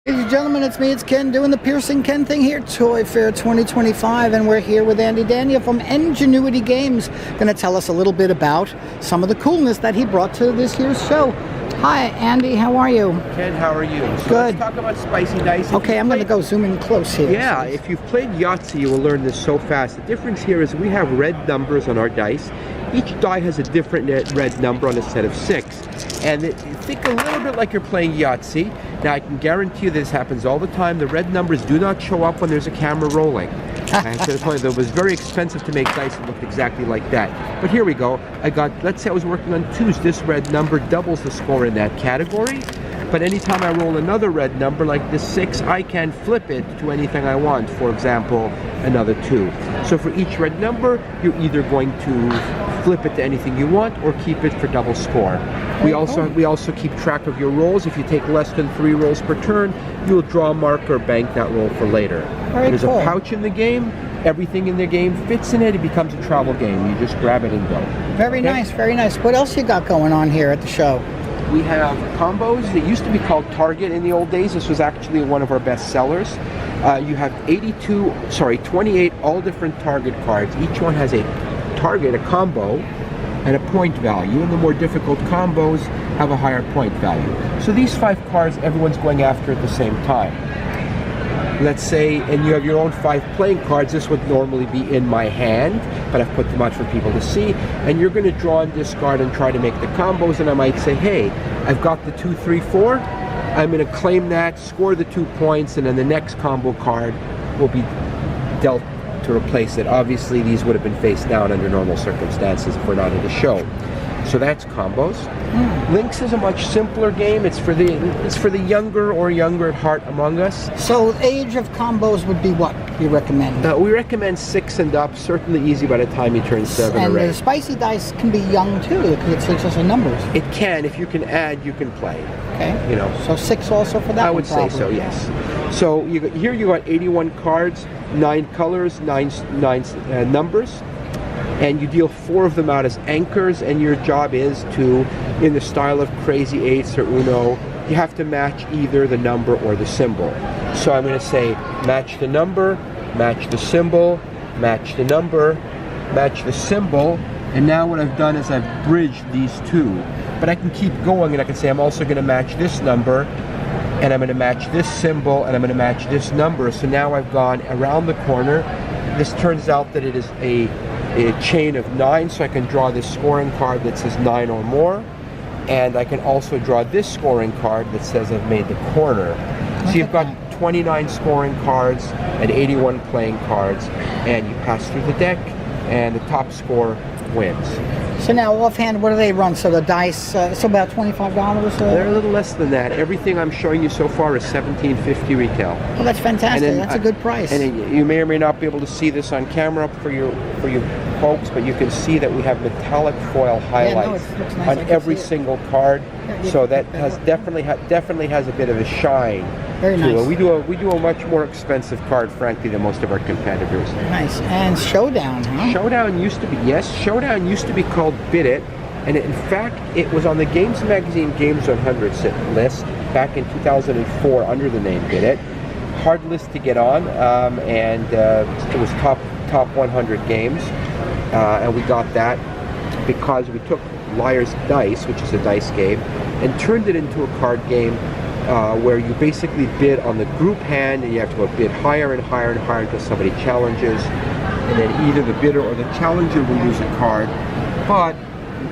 Ladies and gentlemen, it's me, it's Ken, doing the Piercing Ken thing here, Toy Fair 2025, and we're here with Andy Daniel from Enginuity Games, going to tell us a little bit about some of the coolness that he brought to this year's show. Hi, Andy, how are you? Ken, how are you? So Good. Let's talk about spicy dice. Okay, I'm going to go zoom in close here. Yeah, if you've played Yahtzee, you will learn this so fast. The difference here is we have red numbers on our dice. Each die has a different red number on a set of 6. And think a little bit like you're playing Yahtzee. Now, I can guarantee you this happens all the time. The red numbers do not show up when there's a camera rolling. And to the point that it was very expensive to make dice that looked exactly like that. But here we go. Let's say I was working on 2s. This red number doubles the score in that category. But anytime I roll another red number like this 6, I can flip it to anything I want. For example, another 2. So for each red number, you're either going to flip it to anything you want or keep it for double score. We also keep track of your rolls. If you take less than 3 rolls per turn, you'll draw a mark or bank that roll for later. There's a pouch in the game. Everything in the game fits in it. It becomes a travel game. You just grab it and go. Very nice, very nice. What else you got going on here at the show? We have combos that used to be called Target in the old days. This was actually one of our best sellers. You have 28 all different Target cards. Each one has a target, a combo, and a point value, and the more difficult combos have a higher point value. So these 5 cards, everyone's going after at the same time. Let's say, and you have your own 5 playing cards. This would normally be in my hand, but I've put them out for people to see. And you're going to draw and discard and try to make the combos. And I might say, hey, I've got the 2, 3, 4. I'm going to claim that, score the 2 points, and then the next combo card will be dealt to replace it. Obviously, these would have been face down under normal circumstances if we're not at a show. So that's combos. Links is a much simpler game. It's for the younger or younger at heart among us. So age of combos would be what you recommend? We recommend 6 and up. Certainly easy by the time you turn 7 and or 8. And the spicy dice can be young too, because it's just a numbers. It can. If you can add, you can play. Okay. You know. So 6 also for that. I would say so. Yes. So here you got 81 cards, 9 colors, 9 numbers. And you deal 4 of them out as anchors, and your job is to, in the style of Crazy 8s or Uno, you have to match either the number or the symbol. So I'm going to say match the number, match the symbol, match the number, match the symbol, and now what I've done is I've bridged these 2. But I can keep going, and I can say I'm also going to match this number, and I'm going to match this symbol, and I'm going to match this number. So now I've gone around the corner. This turns out that it is a chain of 9, so I can draw this scoring card that says 9 or more, and I can also draw this scoring card that says I've made the corner. So you've got 29 scoring cards and 81 playing cards, and you pass through the deck, and the top score wins. So now, offhand, what do they run? So the dice, so about $25? They're a little less than that. Everything I'm showing you so far is $17.50 retail. Well, that's fantastic. That's a good price. And you may or may not be able to see this on camera for you folks, but you can see that we have metallic foil highlights on every single card. So that has definitely has a bit of a shine. Very nice. We do a much more expensive card, frankly, than most of our competitors. Nice. And Showdown, huh? Showdown used to be called Bid It, and in fact, it was on the Games Magazine Games 100 list back in 2004 under the name Bid It. Hard list to get on, and it was top 100 games, and we got that because we took Liar's Dice, which is a dice game, and turned it into a card game where you basically bid on the group hand, and you have to bid higher and higher and higher until somebody challenges, and then either the bidder or the challenger will use a card. But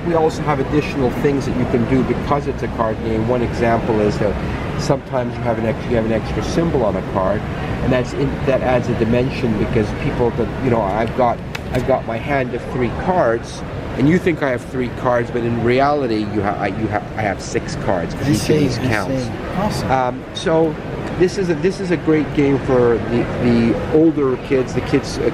we also have additional things that you can do because it's a card game. One example is that sometimes you have an extra symbol on a card, and that adds a dimension, because people that, you know, I've got my hand of 3 cards, and you think I have 3 cards, but in reality I have 6 cards, because each of these counts. Awesome. So this is a great game for the older kids,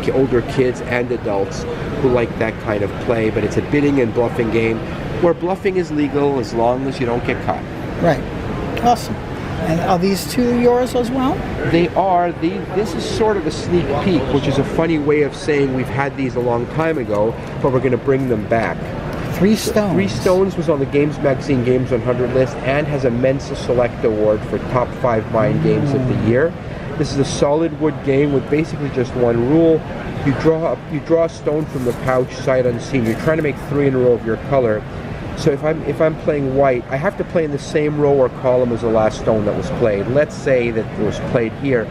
older kids and adults who like that kind of play. But it's a bidding and bluffing game where bluffing is legal as long as you don't get caught. Right. Awesome. And are these 2 yours as well? They are. This is sort of a sneak peek, which is a funny way of saying we've had these a long time ago, but we're going to bring them back. 3 stones. 3 stones was on the Games Magazine Games 100 list and has a Mensa Select Award for top 5 mind games of the year. This is a solid wood game with basically just one rule. You draw a stone from the pouch sight unseen. You're trying to make 3 in a row of your color. So if I'm playing white, I have to play in the same row or column as the last stone that was played. Let's say that it was played here.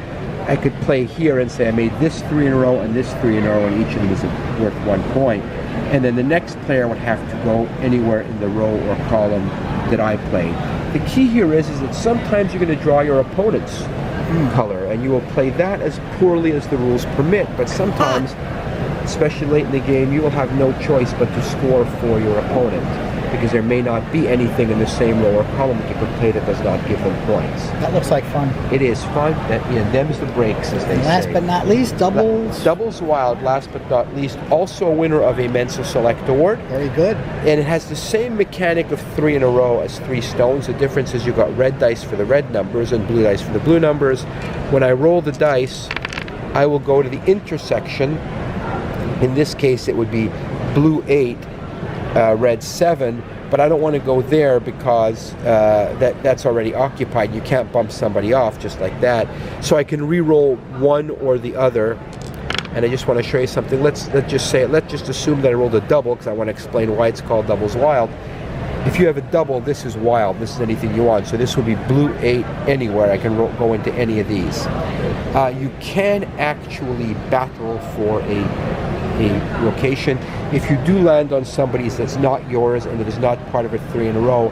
I could play here and say I made this 3 in a row and this 3 in a row, and each of them is worth 1 point. And then the next player would have to go anywhere in the row or column that I played. The key here is that sometimes you're going to draw your opponent's color, and you will play that as poorly as the rules permit. But sometimes, especially late in the game, you will have no choice but to score for your opponent, because there may not be anything in the same row or column that you can play that does not give them points. That looks like fun. It is fun. Them's the breaks, as they say. Last but not least, doubles. Doubles Wild, last but not least, also a winner of a Mensa Select Award. Very good. And it has the same mechanic of 3 in a row as 3 stones. The difference is you've got red dice for the red numbers and blue dice for the blue numbers. When I roll the dice, I will go to the intersection. In this case, it would be blue 8, red 7, but I don't want to go there because that's already occupied. You can't bump somebody off just like that. So I can re-roll one or the other. And I just want to show you something. Let's just assume that I rolled a double, because I want to explain why it's called Doubles Wild. If you have a double, this is wild. This is anything you want. So this would be blue 8 anywhere. I can go into any of these. You can actually battle for a location. If you do land on somebody's that's not yours and it is not part of a 3 in a row,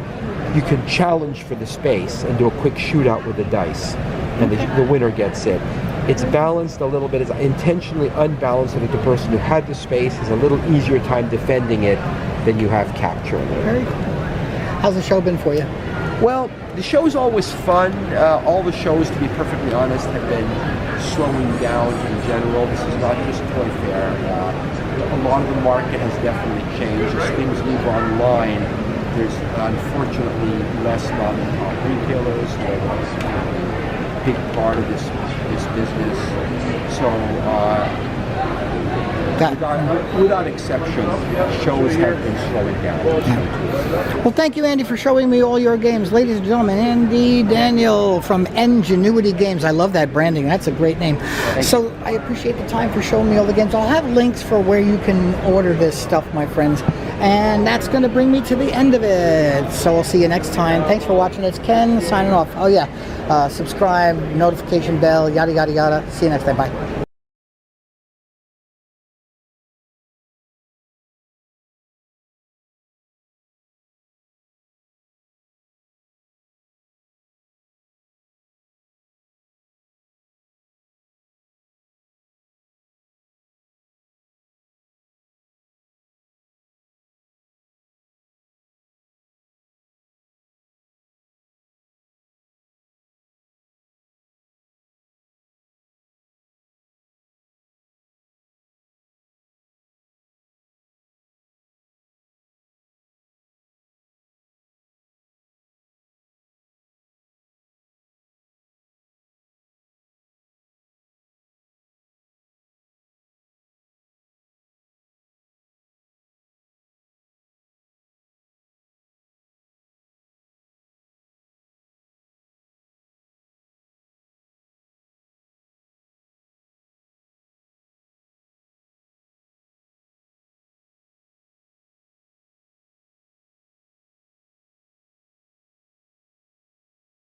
you can challenge for the space and do a quick shootout with the dice, and the winner gets it. It's balanced a little bit. It's intentionally unbalanced so that the person who had the space has a little easier time defending it than you have capturing it. Very cool. How's the show been for you? Well, the show's always fun. All the shows, to be perfectly honest, have been slowing down in general. This is not just Toy Fair. A lot of the market has definitely changed. As things move online, there's unfortunately less mom-and-pop retailers who are a big part of this business. So, without exception, shows have been slowing down. Well, thank you, Andy, for showing me all your games. Ladies and gentlemen, Andy Daniel from Enginuity Games. I love that branding. That's a great name. So I appreciate the time for showing me all the games. I'll have links for where you can order this stuff, my friends. And that's going to bring me to the end of it. So I'll see you next time. Thanks for watching. It's Ken signing off. Oh, yeah. Subscribe, notification bell, yada, yada, yada. See you next time. Bye.